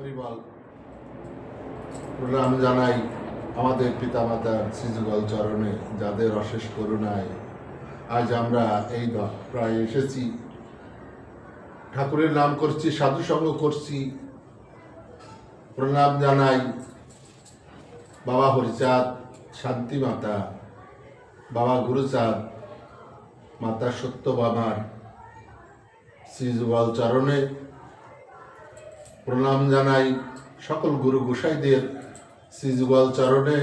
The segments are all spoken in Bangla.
হরিবল প্রণাম জানাই আমাদের পিতামাতার শ্রীযুগল চরণে, যাদের অশেষ করুণায় আজ আমরা এই প্রায় এসেছি। ঠাকুরের নাম করছি, সাধুসঙ্গ করছি। প্রণাম জানাই বাবা হরিচাঁদ, শান্তি মাতা, বাবা গুরুচাঁদ, মাতা সত্যবামার শ্রীযুগল চরণে। প্রণাম জানাই সকল গুরু গোসাইদের শ্রীযুগল চরণে।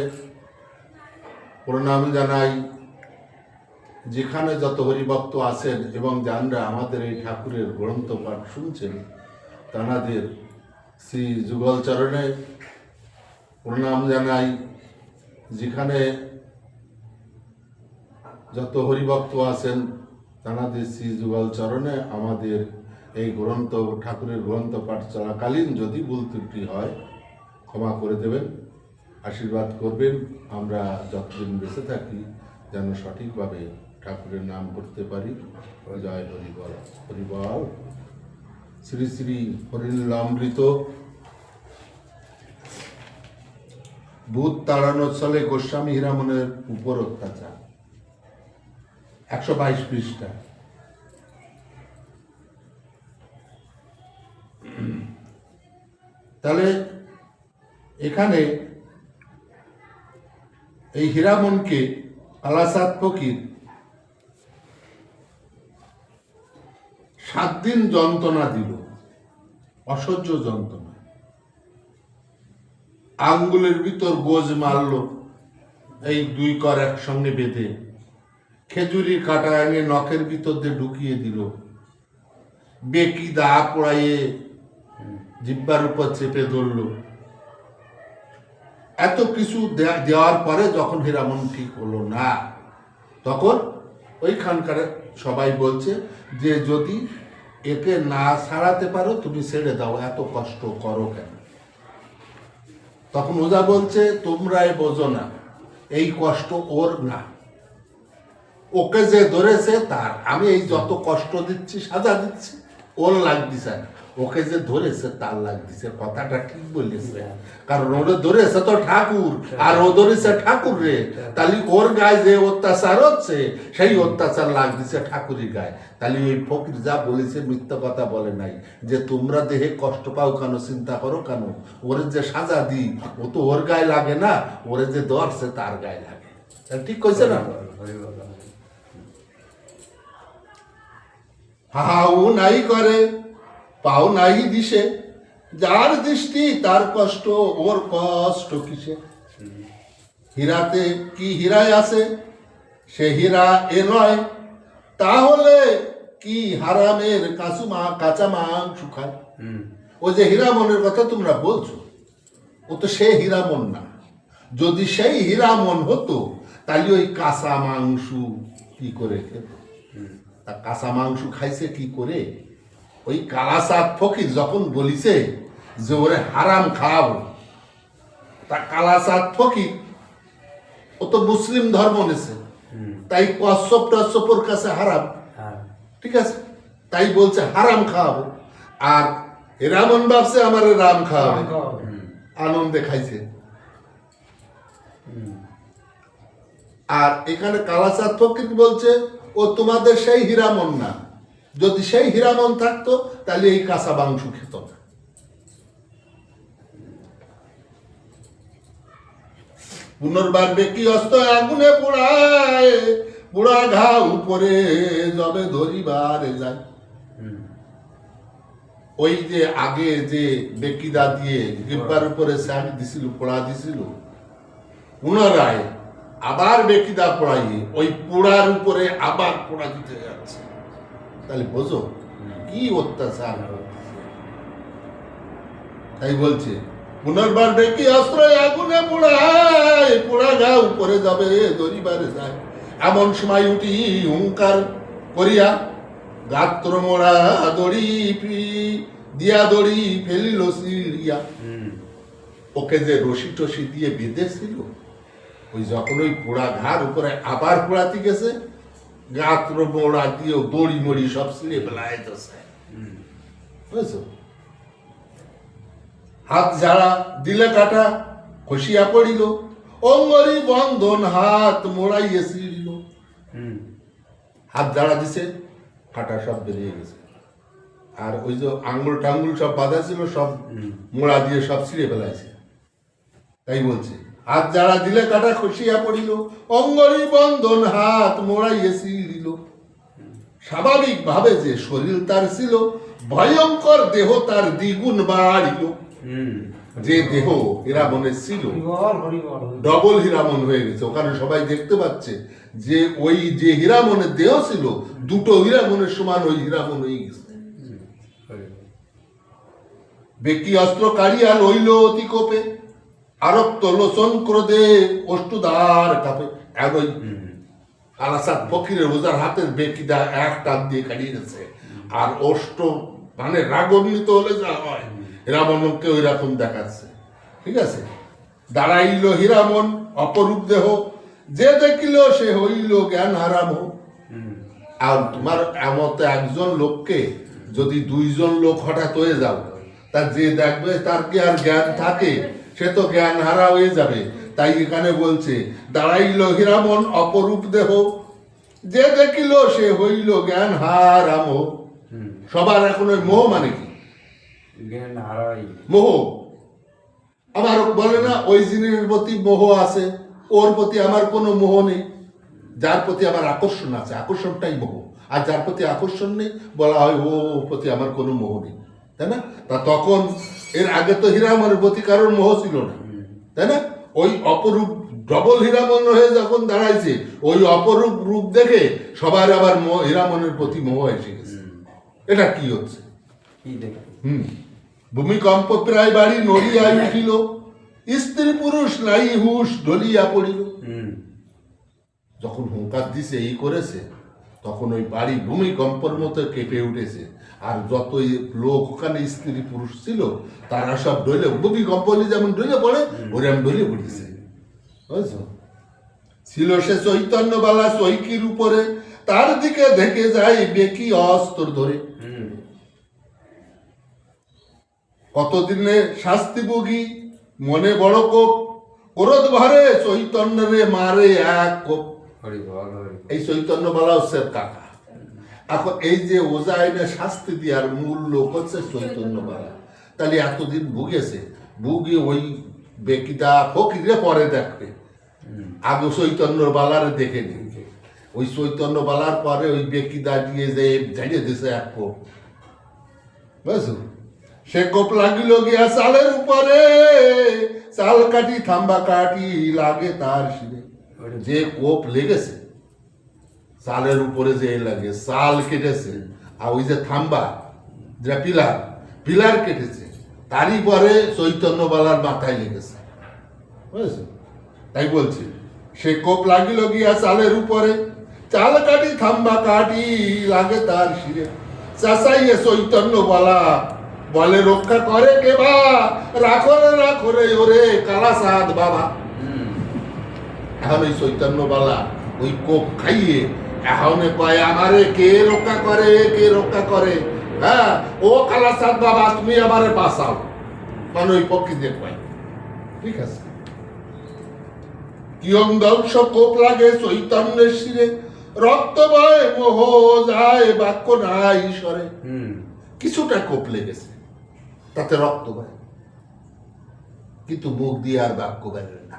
প্রণাম জানাই যেখানে যত হরিভক্ত আছেন এবং যানরা আমাদের এই ঠাকুরের গ্রন্থ পাঠ শুনছেন তাঁদের শ্রীযুগল চরণে। প্রণাম জানাই যেখানে যত হরিভক্ত আছেন তাঁদের শ্রীযুগল চরণে। আমাদের এই গ্রন্থ, ঠাকুরের গ্রন্থ পাঠ চলাকালীন যদি ভুল ত্রুটি হয় ক্ষমা করে দেবেন, আশীর্বাদ করবেন। আমরা যতদিন বেঁচে থাকি যেন সঠিকভাবে ঠাকুরের নাম করতে পারি। জয় হরিবল। হরিবল। শ্রী শ্রী হরিলামৃত। ভূত তাড়ানো চলে গোস্বামী হীরামনের উপর অত্যাচার, 122 পৃষ্ঠা। তাহলে এখানে এই হীরামনকে আলাসাদ ফকির 7 দিন যন্ত্রণা দিল, অসহ্য যন্ত্রণা। আঙ্গুলের ভিতর গোজ মারল, এই 2 কর একসঙ্গে বেঁধে। খেজুরির কাটা এনে নখের ভিতর দিয়ে ঢুকিয়ে দিল। বেকি দা পোড়াইয়ে জিব্বার উপর চেপে ধরল। এত কিছু দেওয়ার পরে যখন হীরামন ঠিক হলো না, তখন ওইখানকার সবাই বলছে যে যদি একে না ছাড়াতে পারো তুমি ছেড়ে দাও, এত কষ্ট করো কেন? তখন ওজা বলছে তোমরাই বোঝো না, এই কষ্ট ওর না, ওকে যে ধরেছে তার। আমি এই যত কষ্ট দিচ্ছি, সাজা দিচ্ছি, ওর লাগতেছে না, ওকে যে ধরেছে তার লাগতেছে। কথাটা ঠিক বলেছে, কারণ ওরে ধরেছে তো ঠাকুর, আর ও ধরেছে ঠাকুর রে। তাহলে ওর গায়ে যে অত্যাচার হচ্ছে সেই অত্যাচার লাগতেছে ঠাকুরের গায়ে। তাহলে ওই ফকির যা বলেছে মিথ্যা কথা বলে নাই, যে তোমরা দেহে কষ্ট পাও কেন, চিন্তা করো কেন, ওরে যে সাজা দিই ও তো ওর গায়ে লাগে না, ওরে যে ধরছে তার গায়ে লাগে। ঠিক কইছে না? হাউ নাই করে, পাও নাই দিশে, যার দৃষ্টি তার কষ্ট, ওর কষ্ট কিসে? হীরাতে কি হীরায় আছে, সে হীরা এ নয়, তাহলে কি হারামের কাঁচা মাংস খায়? ও যে হীরামনের কথা তোমরা বলছো, ও তো সে হীরামন না। যদি সেই হীরামন হতো তাহলে ওই কাঁচা মাংস কি করে খেত? তা কাঁচা মাংস খাইছে কি করে? ওই কালাসাদ ফকির যখন বলিছে যে ওরে হারাম খাওয়াবো, তা কালাসাদ ফকির ও তো মুসলিম ধর্ম নেছে, তাই কশ্যপ টশ্যপর কাছে হারাম, ঠিক আছে, তাই বলছে হারাম খাওয়াবো। আর হীরামন ভাবছে আমার রাম খাওয়াবে, আনন্দে খাইছে। আর এখানে কালাসাদ ফকির বলছে ও তোমাদের সেই হীরামন না, যদি সেই হীরামন থাকতো তাহলে এই কাঁচা মাংস খেত না। পুনর্বার বেকি অস্ত আগুনে পোড়ায়, পোড়া ঘা উপরে যবে ধরিবারে যায়। ওই যে আগে যে বেকিদা দিয়ে জিব্বার উপরে স্যাক দিছিল, পোড়া দিছিল, পুনরায় আবার বেকিদা পোড়াইয়ে ওই পোড়ার উপরে আবার পোড়া দিতে যাচ্ছে। তাহলে বোঝো কি অত্যাচার। তাই বলছে পুনর্বার বেকি অস্ত্র আগুনে পোড়ায়, পোড়া গা উপরে যাবে দরিবারে যায়। এমন সময় উঠি হুঙ্কার করিয়া, গাত্র মোড়া দড়ি দিয়া দড়ি ফেলিল সিঁড়িয়া। ওকে যে রশি টসি দিয়ে বেঁধেছিল, ওই যখন ওই পোড়া ঘাড় উপরে আবার পোড়াতে গেছে, গাত্র মোড়া দিয়ে দড়ি মড়ি সব ছিঁড়ে ফেলাইতেছে, বুঝছো? হাত ঝাড়া দিলে কাটা খসিয়া পড়িল, অঙ্গরি বন্ধন হাত মোড়াইয়ে ছিঁড়িল। হাত ঝাড়া দিছে, কাটা সব বেরিয়ে গেছে, আর ওই যে আঙ্গুল টাঙ্গুল সব বাঁধা ছিল সব মোড়া দিয়ে সব ছিঁড়ে ফেলাইছে। তাই বলছে হাত ঝাড়া দিলে কাটা খসিয়া পড়িল, অঙ্গরি বন্ধন হাত মোড়াইয়ে ছিঁড়িল। স্বাভাবিক ভাবে যে শরীর তার ছিল, ভয়ঙ্কর দেহ তার দ্বিগুণ বাড়িল। যে দেহ হীরামনের ছিল ডবল হীরামন হয়ে গেছে। ওখানে সবাই দেখতে পাচ্ছে যে ওই যে হীরামনের দেহ ছিল দুটো হীরামনের সমান ওই হীরামন হয়ে গেছে। ব্যক্তি অস্ত্র কাড়িয়া লইল অতি কোপে, আরক্ত লোচন ক্রোধে অষ্টুদার কাপে। আর ওই আলাসাদ ফকিরের ওজার হাতের বেকিটা এক টান দিয়ে কাটিয়ে গেছে, আর অষ্ট মানে রাগান্বিত হলে যা হয় হীরামনকে ওই রকম দেখাচ্ছে। ঠিক আছে, দাঁড়াইল হীরামন অপরূপ দেহ, যে দেখিল সে হইল জ্ঞান হারাম। আর তোমার এমত একজন লোককে যদি দুইজন লোক হঠাৎ হয়ে যাও, তার যে দেখবে তার কি আর জ্ঞান থাকে? সে তো জ্ঞান হারা হয়ে যাবে। তাই এখানে বলছে দাঁড়াইল হীরামন অপরূপ দেহ, যে দেখিল সে হইল জ্ঞান হারাম। সবার এখন ওই মোহ মানে কি? মোহ। আমার বলে না ওই জিনিসের প্রতি মোহ আছে, ওর প্রতি আমার কোনো মোহ নেই। যার প্রতি আমার আকর্ষণ আছে, আকর্ষণটাই মোহ। আর যার প্রতি আকর্ষণ নেই বলা হয় ও প্রতি আমার কোনো মোহ নেই, তাই না? তা তখন এর আগে তো হীরামনের প্রতি কারোর মোহ ছিল না, তাই না? ওই অপরূপ ডবল হীরামন হয়ে যখন দাঁড়াইছে, ওই অপরূপ রূপ দেখে সবার আবার হীরামনের প্রতি মোহ এসে গেছে। এটা কি হচ্ছে? ভূমিকম্প প্রায় বাড়ি নড়িয়া উঠিল, স্ত্রী পুরুষ নাই হুশ ঢলিয়া পড়িল। যখন হুঙ্কার দিছে এই করেছে, তখন ওই বাড়ি ভূমিকম্পের মতো কেঁপে উঠেছে। আর যত লোক ওখানে স্ত্রী পুরুষ ছিল তারা সব ঢলে, ভূমিকম্প হলে যেমন ঢলে পড়ে ওরকম ঢলে পড়েছে। বুঝছো? ছিল সে চৈতন্য বালা চৈকির উপরে, তার দিকে দেখে যায় বেকি অস্ত্র ধরে। কতদিনে শাস্তি ভোগী মনে বড় কোপ, ক্রোধ ভরে চৈতন্যরে মারে এক কোপ। এই চৈতন্য বালা হচ্ছে কাকা। এখন এই যে ওজা এনে শাস্তি দেওয়ার মূল লোক হচ্ছে চৈতন্য বালা। তাহলে এতদিন ভুগেছে, ভুগে ওই বেকিটা ফকিরে পরে দেখবে, আগে চৈতন্য বালারে দেখে নি। ওই চৈতন্য বালার পরে ওই বেকিদা দিয়ে যে ঝাড়িয়ে দিছে এক কোপ। বুঝছো? সে কোপ লাগিল গিয়া চালের উপরে, চাল কাটি থাম্বা কাটি লাগে তার শিরে। যে কোপ লেগেছে চালের উপরে যে লাগে, চাল কেটেছে, আর ওই যে থাম্বা যেটা পিলার, পিলার কেটেছে, তারই পরে চৈতন্য বালার মাথায় লেগেছে। বুঝেছো? তাই বলছি সে কোপ লাগিল গিয়া চালের উপরে, চাল কাটি থাম্বা কাটি লাগে তার শিরে। চাচাইয়ে চৈতন্য বালা বলে রক্ষা করে কে বা, রাখো রে রাখো রে ওরে কালাসাদ বাবা। এখন ওই চৈতন্য বালা ওই কোপ খাইয়ে এখন কয় আমারে কে রক্ষা করে, কে রক্ষা করে? হ্যাঁ, ও কালাসাদ বাবা তুমি আমারে বাঁচাও। মানে ওই পক্ষে দিয়ে কয়। ঠিক আছে, কিয়ং দংশ কোপ লাগে চৈতন্যের শিরে, রক্ত বয় মোহ যায় বাক্য নাই ঈশ্বরে। কিছুটা কোপ লেগেছে, তাতে রক্ত বয়, কিন্তু মুখ দিয়ে আর বাক্য বেরোয় না।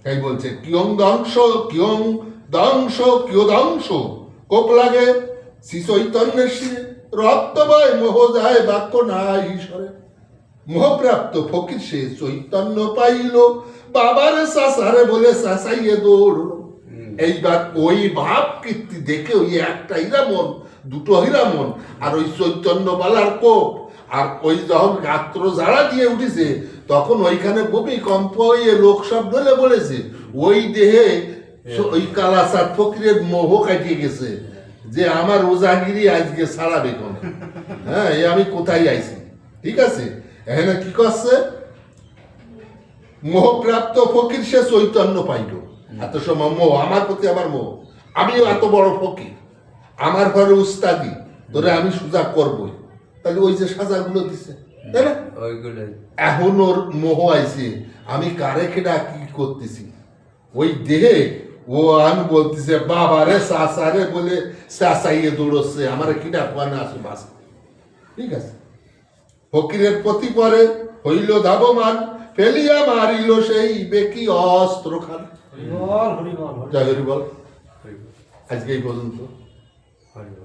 তাই বলছে কিয়ং দংশ, কিয়ং দংশ, কিয় দংশ কোপ লাগে শ্রী চৈতন্যের শিরে, রক্ত বয় মোহ যায় বাক্য নাই ঈশ্বরে। মোহপ্রাপ্ত ফকির সে চৈতন্য পাইল, বাবার শাসারে বলে শাসাইয়ে দৌড়ল। এইবার ওই ভাব কীর্তি দেখে ওই একটা হীরামন, দুটো হীরামন, আর ওই চৈতন্য বালার কোপ, আর ওই যখন গাত্র জ্বালা দিয়ে উঠেছে তখন ওইখানে ভূমিকম্প হয়ে লোক সব ঢলে পড়েছে। ওই দেহে ওই কালাসাদ ফকিরের মোহ কাটিয়ে গেছে যে আমার ওজাগিরি আজকে ছাড়াবে কোন। হ্যাঁ, আমি কোথায় আইছি? ঠিক আছে, এখানে কি করছে? মোহপ্রাপ্ত ফকির সে চৈতন্য পাইল। এত সময় মোহ, আমার প্রতি আমার মোহ, আমিও এত বড় ফকির, আমার ঘরে উস্তাদি, তোরে আমি সুজা করবই। তাহলে ওই যে সাজাগুলো দিছে তাই না? ওইগুলো এখন ওর মোহ আইছে আমি কারে খেডা কি করতেছি ওই দেহে ও আন বলতেছে বাবা রে সাসা রে বলে সাসাইয়ে দৌড়চ্ছে আমার কিডা কোয়ানা আছে বাস ঠিক আছে ফকিরের প্রতি পরে হইল ধাবমান ফেলিয়া মারিল সেই বেকি অস্ত্র খান হরিবল হরিবল জয় হরি বল হরিবল আজকে এই পর্যন্ত হরিবল